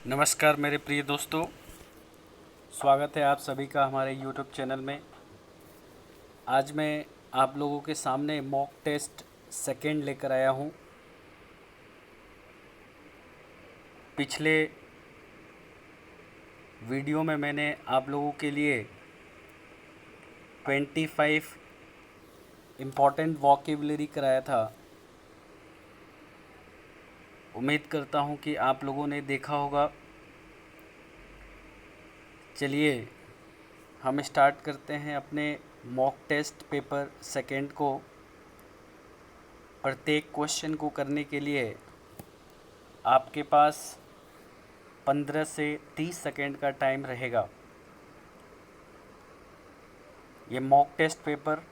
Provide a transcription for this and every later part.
नमस्कार मेरे प्रिय दोस्तों, स्वागत है आप सभी का हमारे YouTube चैनल में। आज मैं आप लोगों के सामने मॉक टेस्ट सेकंड लेकर आया हूँ। पिछले वीडियो में मैंने आप लोगों के लिए 25 इम्पॉर्टेंट वोकेबलरी कराया था। उम्मीद करता हूँ कि आप लोगों ने देखा होगा। चलिए हम स्टार्ट करते हैं अपने मॉक टेस्ट पेपर सेकंड को। प्रत्येक क्वेश्चन को करने के लिए आपके पास 15 से 30 सेकंड का टाइम रहेगा। ये मॉक टेस्ट पेपर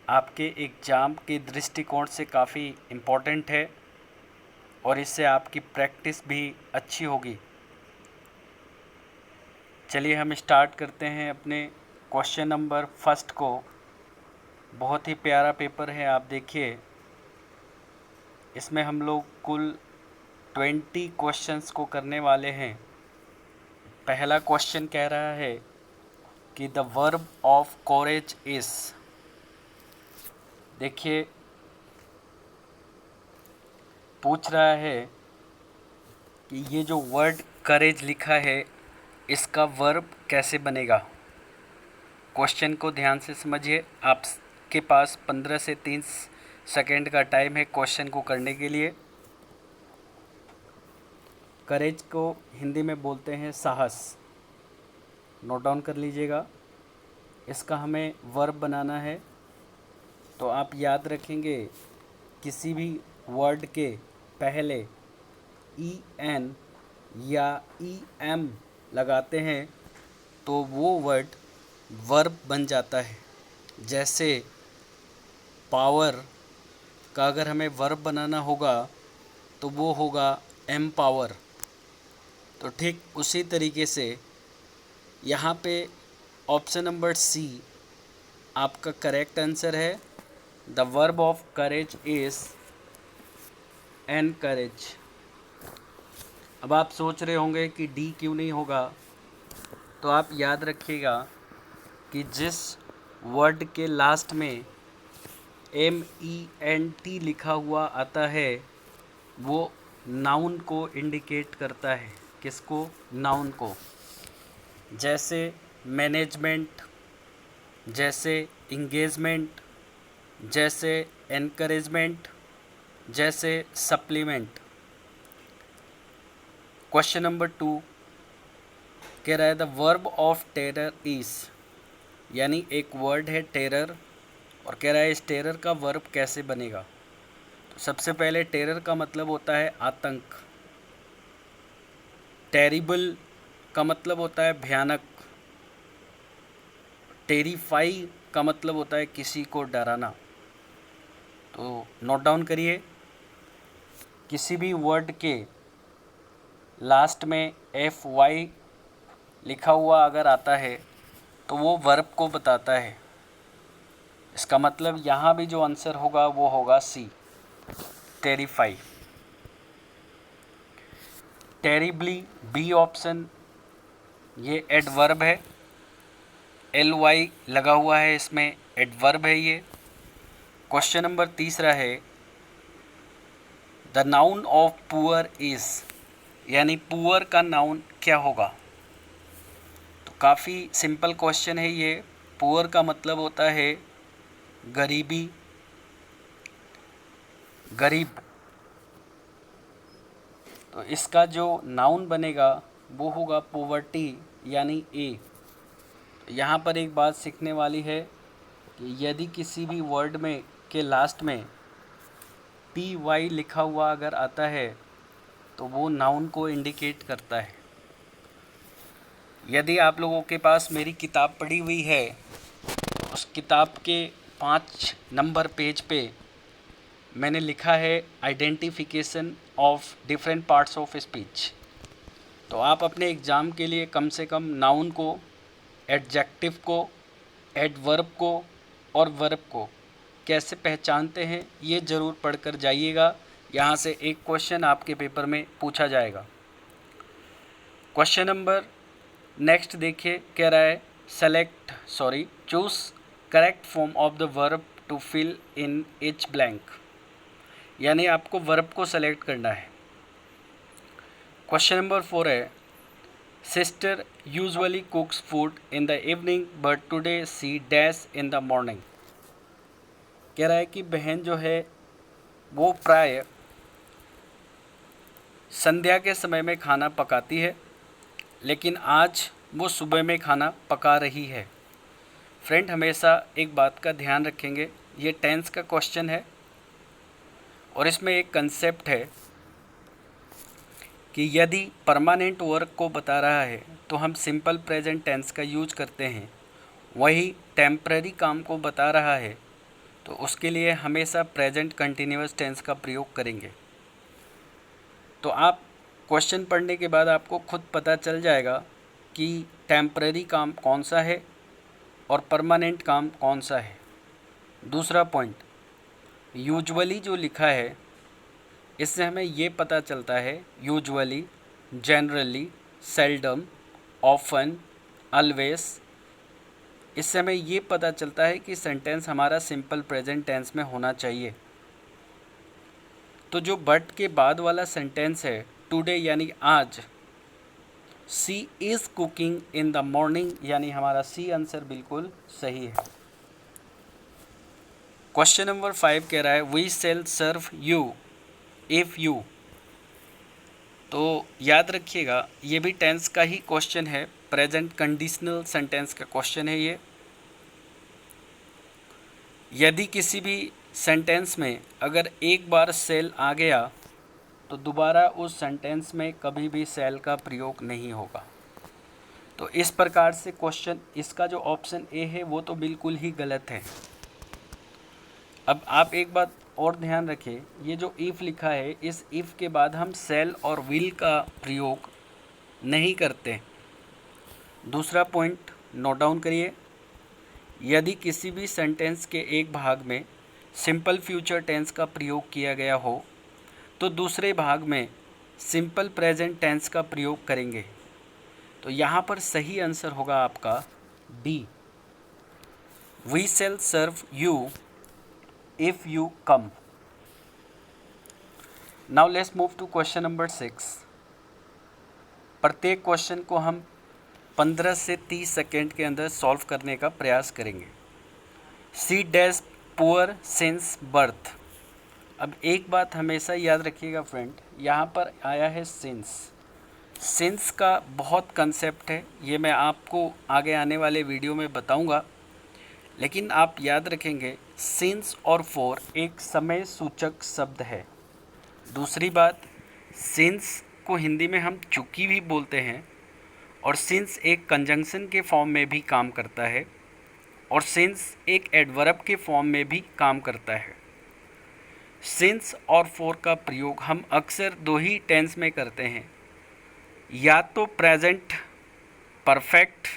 आपके एग्ज़ाम के दृष्टिकोण से काफ़ी इम्पोर्टेंट है और इससे आपकी प्रैक्टिस भी अच्छी होगी। चलिए हम स्टार्ट करते हैं अपने क्वेश्चन नंबर फर्स्ट को। बहुत ही प्यारा पेपर है, आप देखिए। इसमें हम लोग कुल 20 क्वेश्चंस को करने वाले हैं। पहला क्वेश्चन कह रहा है कि द वर्ब ऑफ कोरेज इज। देखिए, पूछ रहा है कि ये जो वर्ड करेज लिखा है इसका वर्ब कैसे बनेगा। क्वेश्चन को ध्यान से समझिए। आपके पास 15 से 30 सेकंड का टाइम है क्वेश्चन को करने के लिए। करेज को हिंदी में बोलते हैं साहस। नोट डाउन कर लीजिएगा। इसका हमें वर्ब बनाना है, तो आप याद रखेंगे किसी भी वर्ड के पहले ई एन या ई एम लगाते हैं तो वो वर्ड वर्ब बन जाता है। जैसे पावर का अगर हमें वर्ब बनाना होगा तो वो होगा एम पावर। तो ठीक उसी तरीके से यहाँ पे ऑप्शन नंबर सी आपका करेक्ट आंसर है। The verb of courage is encourage. अब आप सोच रहे होंगे कि डी क्यों नहीं होगा, तो आप याद रखिएगा कि जिस वर्ड के लास्ट में MENT लिखा हुआ आता है वो नाउन को इंडिकेट करता है। किसको? नाउन को। जैसे मैनेजमेंट, जैसे इंगेजमेंट, जैसे एनकरेजमेंट, जैसे सप्लीमेंट। क्वेश्चन नंबर 2 कह रहा है the verb of terror is. यानी एक वर्ड है टेरर और कह रहा है इस टेरर का वर्ब कैसे बनेगा। तो सबसे पहले टेरर का मतलब होता है आतंक। टेरिबल का मतलब होता है भयानक। टेरिफाई का मतलब होता है किसी को डराना। तो नोट डाउन करिए, किसी भी वर्ड के लास्ट में FY लिखा हुआ अगर आता है तो वो वर्ब को बताता है। इसका मतलब यहाँ भी जो आंसर होगा वो होगा सी, टेरिफाई। टेरिबली बी ऑप्शन, ये एडवर्ब है। LY लगा हुआ है इसमें, एडवर्ब है ये। क्वेश्चन नंबर तीसरा है the noun of poor is. यानी पुअर का नाउन क्या होगा। तो काफ़ी सिंपल क्वेश्चन है ये। पुअर का मतलब होता है गरीबी, गरीब। तो इसका जो नाउन बनेगा वो होगा पोवर्टी, यानी ए। यहाँ पर एक बात सीखने वाली है कि यदि किसी भी वर्ड में के लास्ट में PY लिखा हुआ अगर आता है तो वो नाउन को इंडिकेट करता है। यदि आप लोगों के पास मेरी किताब पड़ी हुई है तो उस किताब के 5 नंबर पेज पे मैंने लिखा है identification of different parts of speech. तो आप अपने एग्ज़ाम के लिए कम से कम नाउन को, एडजेक्टिव को, एडवर्ब को और वर्ब को कैसे पहचानते हैं ये ज़रूर पढ़कर जाइएगा। यहाँ से एक क्वेश्चन आपके पेपर में पूछा जाएगा। क्वेश्चन नंबर नेक्स्ट देखिए, कह रहा है choose correct form of the verb to fill in each blank, यानी आपको वर्ब को सेलेक्ट करना है। क्वेश्चन नंबर 4 है sister usually cooks food in the evening but today she dash in the morning. कह रहा है कि बहन जो है वो प्राय संध्या के समय में खाना पकाती है, लेकिन आज वो सुबह में खाना पका रही है। फ्रेंड, हमेशा एक बात का ध्यान रखेंगे, ये टेंस का क्वेश्चन है और इसमें एक कंसेप्ट है कि यदि परमानेंट वर्क को बता रहा है तो हम सिंपल प्रेजेंट टेंस का यूज करते हैं, वही टेम्पररी काम को बता रहा है तो उसके लिए हमेशा प्रेजेंट कंटिन्यूअस टेंस का प्रयोग करेंगे। तो आप क्वेश्चन पढ़ने के बाद आपको खुद पता चल जाएगा कि टेम्पररी काम कौन सा है और परमानेंट काम कौन सा है। दूसरा पॉइंट, यूजुअली जो लिखा है इससे हमें ये पता चलता है usually, generally, seldom, often, always, इससे हमें ये पता चलता है कि सेंटेंस हमारा सिंपल प्रेजेंट टेंस में होना चाहिए। तो जो बट के बाद वाला सेंटेंस है टुडे यानी आज, she is cooking in the morning, यानी हमारा सी आंसर बिल्कुल सही है। क्वेश्चन नंबर 5 कह रहा है we shall serve you if you. तो याद रखिएगा ये भी टेंस का ही क्वेश्चन है, प्रेजेंट कंडीशनल सेंटेंस का क्वेश्चन है ये। यदि किसी भी सेंटेंस में अगर एक बार सेल आ गया तो दोबारा उस सेंटेंस में कभी भी सेल का प्रयोग नहीं होगा। तो इस प्रकार से क्वेश्चन, इसका जो ऑप्शन ए है वो तो बिल्कुल ही गलत है। अब आप एक बात और ध्यान रखें, ये जो इफ़ लिखा है इस इफ़ के बाद हम सेल और विल का प्रयोग नहीं करते। दूसरा पॉइंट नोट डाउन करिए, यदि किसी भी सेंटेंस के एक भाग में सिंपल फ्यूचर टेंस का प्रयोग किया गया हो तो दूसरे भाग में सिंपल प्रेजेंट टेंस का प्रयोग करेंगे। तो यहाँ पर सही आंसर होगा आपका D, we shall serve you if you come. Now let's move to question number 6। प्रत्येक क्वेश्चन को हम 15 से 30 सेकेंड के अंदर सॉल्व करने का प्रयास करेंगे। She dash poor since birth. अब एक बात हमेशा याद रखिएगा फ्रेंड, यहाँ पर आया है सिंस। सिंस का बहुत कंसेप्ट है, ये मैं आपको आगे आने वाले वीडियो में बताऊंगा, लेकिन आप याद रखेंगे सिंस और फॉर एक समय सूचक शब्द है। दूसरी बात, सिंस को हिंदी में हम चूंकि भी बोलते हैं और सिंस एक कंजंक्शन के फॉर्म में भी काम करता है और सिंस एक एडवर्ब के फॉर्म में भी काम करता है। सिंस और फॉर का प्रयोग हम अक्सर दो ही टेंस में करते हैं, या तो present perfect,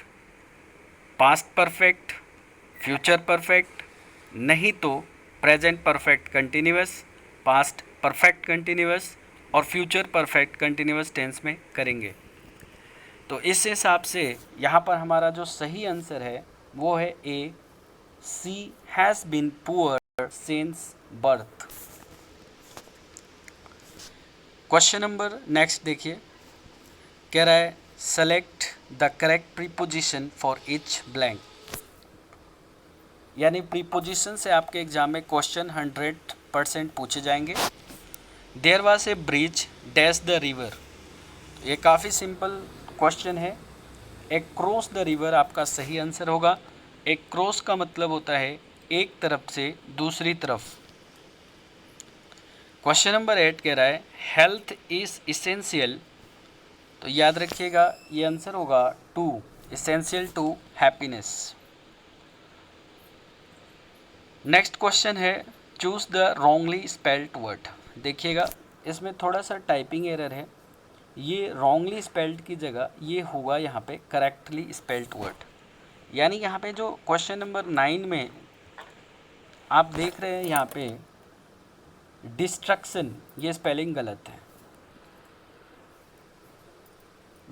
past perfect, future perfect, नहीं तो present perfect continuous, past perfect continuous और फ्यूचर परफेक्ट कंटिन्यूअस टेंस में करेंगे। तो इस हिसाब से यहाँ पर हमारा जो सही आंसर है वो है A, she has been poor since birth. Question number next देखिए, कह रहा है select the correct preposition for each blank, यानी प्रीपोजिशन से आपके एग्जाम में क्वेश्चन 100% पूछे जाएंगे। There was a bridge dash the river, ये काफ़ी सिंपल क्वेश्चन है। एक्रॉस द रिवर आपका सही आंसर होगा। एक्रॉस का मतलब होता है एक तरफ से दूसरी तरफ। क्वेश्चन नंबर 8 कह रहा है हेल्थ इज़ इसेंशियल, तो याद रखिएगा ये आंसर होगा to, essential to happiness. Next question है choose the wrongly spelled word. देखिएगा इसमें थोड़ा सा टाइपिंग एरर है, ये रॉन्गली स्पेल्ड की जगह ये होगा यहाँ पे करेक्टली स्पेल्ड वर्ड। यानी यहाँ पे जो क्वेश्चन नंबर 9 में आप देख रहे हैं यहाँ पे डिस्ट्रक्शन, ये स्पेलिंग गलत है।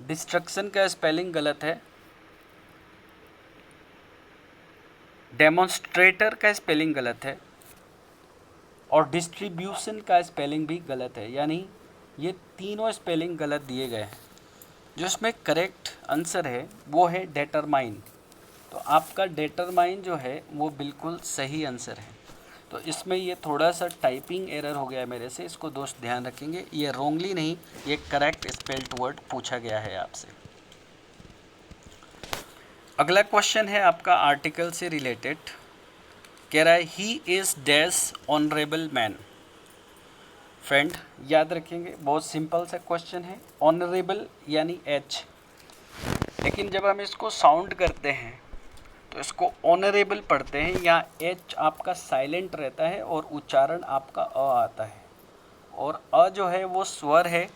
डिस्ट्रक्शन का स्पेलिंग गलत है, डेमोन्स्ट्रेटर का स्पेलिंग गलत है, और डिस्ट्रीब्यूशन का स्पेलिंग भी गलत है। यानी ये तीनों स्पेलिंग गलत दिए गए हैं। जो इसमें करेक्ट आंसर है वो है डेटरमाइन। तो आपका डेटरमाइन जो है वो बिल्कुल सही आंसर है। तो इसमें ये थोड़ा सा टाइपिंग एरर हो गया है मेरे से, इसको दोस्त ध्यान रखेंगे। ये रॉन्गली नहीं, ये करेक्ट स्पेल्ड वर्ड पूछा गया है आपसे। अगला क्वेश्चन है आपका आर्टिकल से रिलेटेड। कह रहा है he is dash honourable man. Friend याद रखेंगे, बहुत सिंपल सा क्वेश्चन है। ऑनरेबल यानी एच, लेकिन जब हम इसको साउंड करते हैं तो इसको ऑनरेबल पढ़ते हैं। यहाँ एच आपका साइलेंट रहता है और उच्चारण आपका अ आता है, और अ जो है वो स्वर है,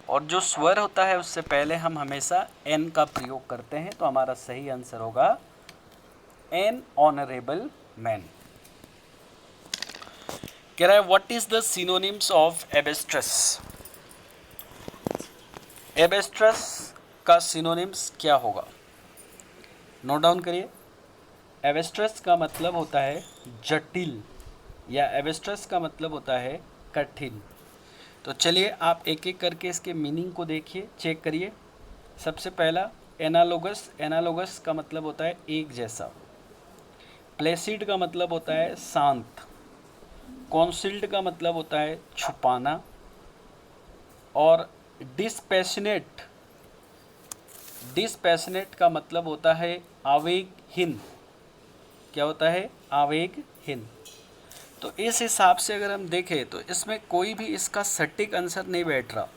और जो स्वर होता है उससे पहले हम हमेशा एन का प्रयोग करते हैं। तो हमारा सही आंसर होगा एन ऑनरेबल मैन। कह रहा है what is the synonyms of abstruse. Abstruse का सिनोनिम्स क्या होगा, नोट डाउन करिए। एबेस्ट्रस का मतलब होता है जटिल, या एबेस्ट्रस का मतलब होता है कठिन। तो चलिए आप एक एक करके इसके मीनिंग को देखिए, चेक करिए। सबसे पहला एनालोगस। एनालोगस का मतलब होता है एक जैसा। प्लेसिड का मतलब होता है शांत। कॉन्सिल्ड का मतलब होता है छुपाना। और डिस्पैशनेट, डिस्पैशनेट का मतलब होता है आवेगहीन। क्या होता है, आवेगहीन। तो इस हिसाब से अगर हम देखें तो इसमें कोई भी इसका सटीक आंसर नहीं बैठ रहा।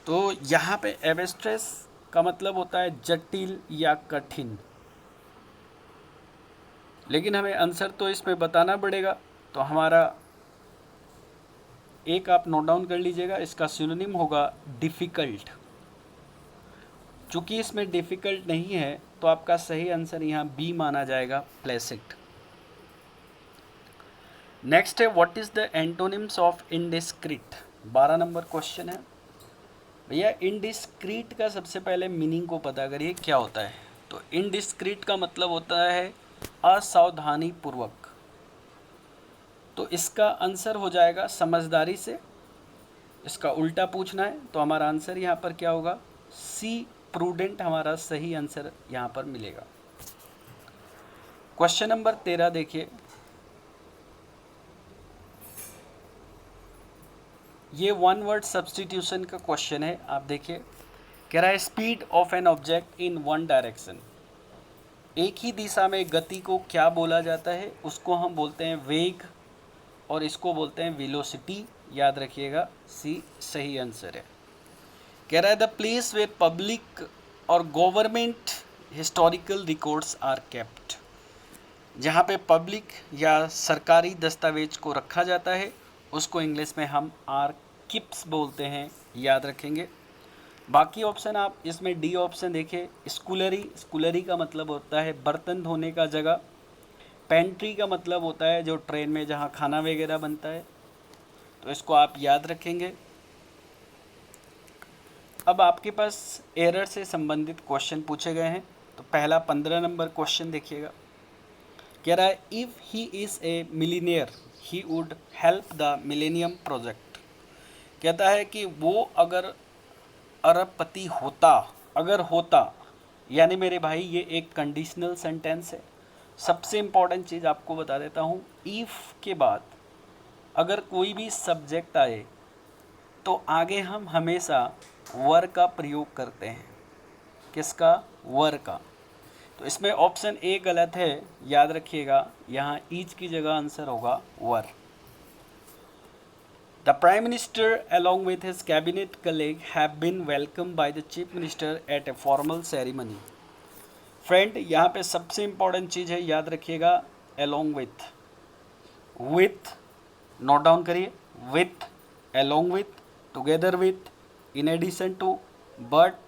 तो यहाँ पे एबेस्ट्रस का मतलब होता है जटिल या कठिन, लेकिन हमें आंसर तो इसमें बताना पड़ेगा। तो हमारा एक आप नोट डाउन कर लीजिएगा, इसका सिनोनिम होगा डिफ़िकल्ट। चूँकि इसमें डिफ़िकल्ट नहीं है तो आपका सही आंसर यहाँ बी माना जाएगा, प्लेसिड। नेक्स्ट है what is the antonyms of indiscreet. 12 number question है भैया। इनडिस्क्रीट का सबसे पहले मीनिंग को पता करिए क्या होता है। तो इनडिस्क्रीट का मतलब होता है असावधानी पूर्वक। तो इसका आंसर हो जाएगा समझदारी से। इसका उल्टा पूछना है तो हमारा आंसर यहाँ पर क्या होगा, सी प्रूडेंट हमारा सही आंसर यहाँ पर मिलेगा। क्वेश्चन नंबर 13 देखिए। ये वन वर्ड सब्स्टिट्यूशन का क्वेश्चन है, आप देखिए। कह रहा है speed of an object in one direction. एक ही दिशा में गति को क्या बोला जाता है, उसको हम बोलते हैं वेग, और इसको बोलते हैं वेलोसिटी। याद रखिएगा, सी सही आंसर है। कह रहा है द प्लेस वेयर पब्लिक और government historical records are kept. जहाँ पे पब्लिक या सरकारी दस्तावेज को रखा जाता है उसको इंग्लिश में हम आर्कीव्स बोलते हैं, याद रखेंगे। बाकी ऑप्शन आप इसमें डी ऑप्शन देखिए, स्कूलरी। स्कूलरी का मतलब होता है बर्तन धोने का जगह। पेंट्री का मतलब होता है जो ट्रेन में जहाँ खाना वगैरह बनता है। तो इसको आप याद रखेंगे। अब आपके पास एरर से संबंधित क्वेश्चन पूछे गए हैं। तो पहला 15 नंबर क्वेश्चन देखिएगा। कह रहा है if he is a millionaire he would help the millennium project. कहता है कि वो अगर अरबपति होता, अगर होता, यानी मेरे भाई ये एक कंडीशनल सेंटेंस है। सबसे इम्पॉर्टेंट चीज़ आपको बता देता हूँ, इफ़ के बाद अगर कोई भी सब्जेक्ट आए तो आगे हम हमेशा वर का प्रयोग करते हैं। किसका, वर का। तो इसमें ऑप्शन ए गलत है, याद रखिएगा। यहाँ ईच की जगह आंसर होगा वर। The Prime Minister along with his cabinet colleague have been welcomed by the Chief Minister at a formal ceremony. Friend यहाँ पे सबसे इम्पॉर्टेंट चीज़ है, याद रखिएगा, along with, with note down करिए, with, along with, together with, in addition to, but,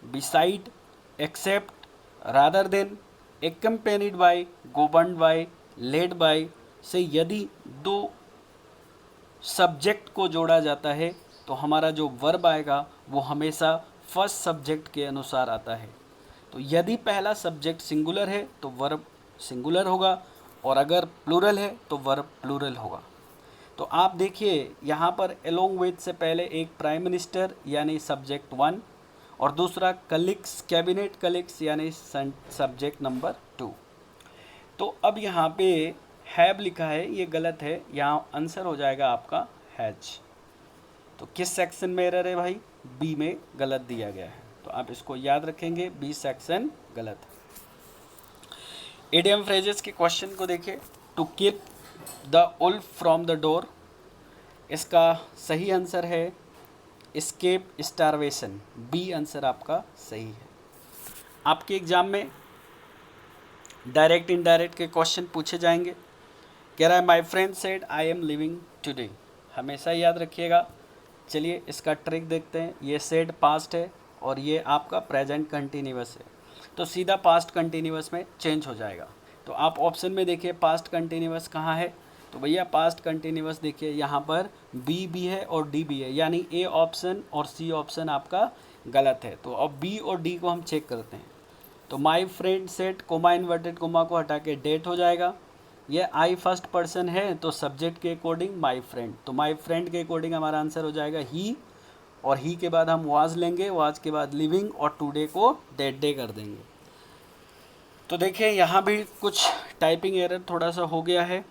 beside, except, rather than, accompanied by, governed by, led by से यदि दो सब्जेक्ट को जोड़ा जाता है तो हमारा जो वर्ब आएगा वो हमेशा फर्स्ट सब्जेक्ट के अनुसार आता है। तो यदि पहला सब्जेक्ट सिंगुलर है तो वर्ब सिंगुलर होगा, और अगर प्लूरल है तो वर्ब प्लूरल होगा। तो आप देखिए यहाँ पर अलोंग विथ से पहले एक प्राइम मिनिस्टर यानी सब्जेक्ट 1, और दूसरा कलिग्स कैबिनेट कलिग्स यानी सब्जेक्ट नंबर 2। तो अब यहाँ पे हैव लिखा है, ये गलत है, यहाँ आंसर हो जाएगा आपका हैज। तो किस सेक्शन में एरर है भाई? बी में गलत दिया गया है, तो आप इसको याद रखेंगे, बी सेक्शन गलत है। इडियम फ्रेजेस के क्वेश्चन को देखिए। To keep the wolf from the door, इसका सही आंसर है एस्केप स्टारवेशन, बी आंसर आपका सही है। आपके एग्जाम में डायरेक्ट इनडायरेक्ट के क्वेश्चन पूछे जाएंगे। कह रहा है my friend said I am living today, हमेशा याद रखिएगा। चलिए इसका ट्रिक देखते हैं। ये सेड पास्ट है और ये आपका प्रेजेंट कंटिन्यूअस है, तो सीधा पास्ट कंटिन्यूअस में चेंज हो जाएगा। तो आप ऑप्शन में देखिए पास्ट कंटिन्यूअस कहाँ है, तो भैया पास्ट कंटिन्यूअस देखिए यहाँ पर बी भी है और डी भी है, यानी ए ऑप्शन और सी ऑप्शन आपका गलत है। तो अब बी और डी को हम चेक करते हैं। तो my friend set coma inverted coma को हटा के डेट हो जाएगा। ये आई फर्स्ट पर्सन है तो सब्जेक्ट के अकॉर्डिंग माई फ्रेंड, तो माई फ्रेंड के अकॉर्डिंग हमारा आंसर हो जाएगा ही, और ही के बाद हम वाज लेंगे, वाज के बाद लिविंग, और टुडे को डेट डे कर देंगे। तो देखिए यहाँ भी कुछ टाइपिंग एरर थोड़ा सा हो गया है।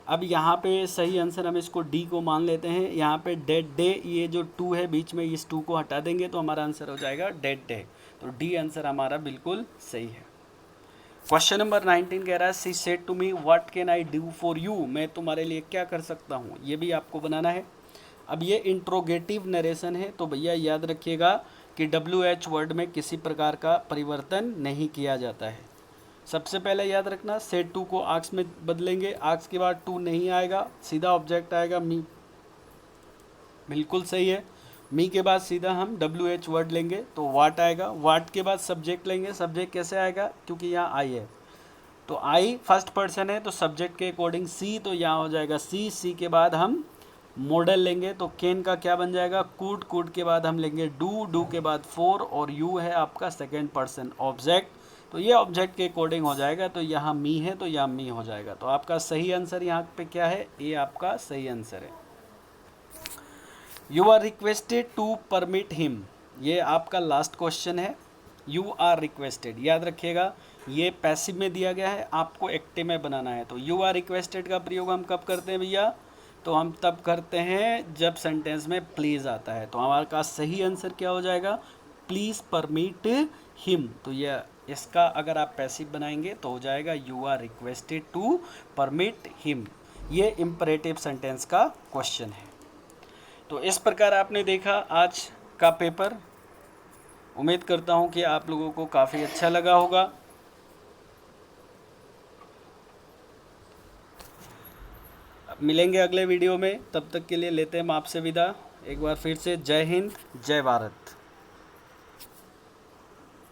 अब यहाँ पे सही आंसर हम इसको डी को मान लेते हैं। यहाँ पे डेट डे, ये जो 2 है बीच में, इस 2 को हटा देंगे तो हमारा आंसर हो जाएगा डेट डे। तो डी आंसर हमारा बिल्कुल सही है। क्वेश्चन नंबर 19 कह रहा है she said to me what can I do for you, मैं तुम्हारे लिए क्या कर सकता हूँ, ये भी आपको बनाना है। अब ये इंट्रोगेटिव नरेशन है, तो भैया याद रखिएगा कि WH वर्ड में किसी प्रकार का परिवर्तन नहीं किया जाता है। सबसे पहले याद रखना सेड टू को आस्क में बदलेंगे, आस्क के बाद टू नहीं आएगा, सीधा ऑब्जेक्ट आएगा मी, बिल्कुल सही है। मी के बाद सीधा हम WH वर्ड लेंगे तो वाट आएगा, वाट के बाद सब्जेक्ट लेंगे, सब्जेक्ट कैसे आएगा क्योंकि यहाँ आई है, तो आई फर्स्ट पर्सन है तो सब्जेक्ट के अकॉर्डिंग सी, तो यहाँ हो जाएगा सी, सी के बाद हम मॉडल लेंगे तो कैन का क्या बन जाएगा कुड, कुड के बाद हम लेंगे डू, डू के बाद फोर, और यू है आपका सेकेंड पर्सन ऑब्जेक्ट, तो ये ऑब्जेक्ट के अकॉर्डिंग हो जाएगा, तो यहाँ मी है तो यहाँ मी हो जाएगा। तो आपका सही आंसर यहाँ पे क्या है, ये आपका सही आंसर है। You are requested to permit him, ये आपका लास्ट क्वेश्चन है। यू आर रिक्वेस्टेड याद रखिएगा, ये पैसिव में दिया गया है, आपको एक्टिव में बनाना है। तो यू आर रिक्वेस्टेड का प्रयोग हम कब करते हैं भैया, तो हम तब करते हैं जब सेंटेंस में प्लीज़ आता है। तो हमारा सही आंसर क्या हो जाएगा, प्लीज़ परमिट हिम। तो ये इसका अगर आप पैसिव बनाएंगे तो हो जाएगा you are requested to permit him. ये इम्परेटिव सेंटेंस का क्वेश्चन है। तो इस प्रकार आपने देखा आज का पेपर। उम्मीद करता हूँ कि आप लोगों को काफ़ी अच्छा लगा होगा। मिलेंगे अगले वीडियो में, तब तक के लिए लेते हैं हम आपसे विदा। एक बार फिर से जय हिंद, जय भारत।